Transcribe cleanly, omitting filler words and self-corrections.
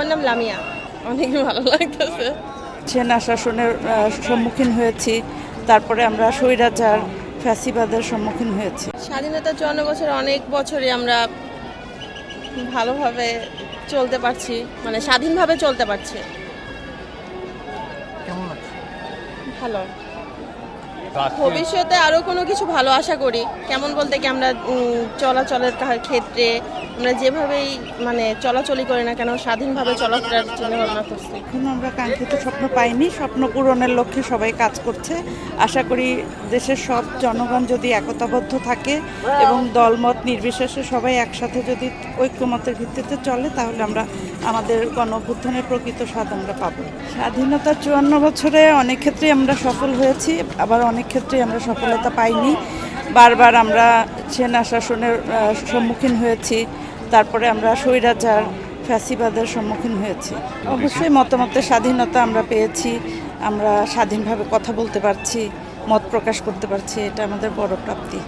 আমার নাম লামিয়া। অনেক ভালো লাগতেছে। সেনা শাসনের সম্মুখীন হয়েছি, তারপরে আমরা স্বৈরাচার ফ্যাসিবাদের সম্মুখীন হয়েছি। স্বাধীনতা 54 বছর, অনেক বছরই আমরা ভালোভাবে চলতে পারছি, মানে স্বাধীনভাবে চলতে পারছি। কেমন লাগছে? ভালো। ভবিষ্যতে আরো কোনো কিছু ভালো আশা করি। কেমন বলতে কি, আমরা চলাচলের ক্ষেত্রে আমরা যেভাবেই মানে চলাচলই করি না কেন, স্বাধীনভাবে চলাফেরার চিন্তা ভাবনা করছি। এখনো আমরা কাঙ্ক্ষিত স্বপ্ন পাইনি, স্বপ্ন পূরণের লক্ষ্যে সবাই কাজ করছে। আশা করি দেশের সব জনগণ যদি একতাবদ্ধ থাকে এবং দলমত নির্বিশেষে সবাই একসাথে যদি ঐক্যমতের ভিত্তিতে চলে, তাহলে আমরা আমাদের গণঅভ্যুত্থানের প্রকৃত স্বাদ আমরা পাবো। স্বাধীনতার 54 বছরে অনেক ক্ষেত্রেই আমরা সফল হয়েছি, আবার অনেক ক্ষেত্রেই আমরা সফলতা পাইনি। বারবার আমরা সেনা শাসনের সম্মুখীন হয়েছি, তারপরে আমরা স্বৈরাচার ফ্যাসিবাদের সম্মুখীন হয়েছি। অবশ্যই মতামতের স্বাধীনতা আমরা পেয়েছি, আমরা স্বাধীনভাবে কথা বলতে পারছি, মত প্রকাশ করতে পারছি, এটা আমাদের বড় প্রাপ্তি।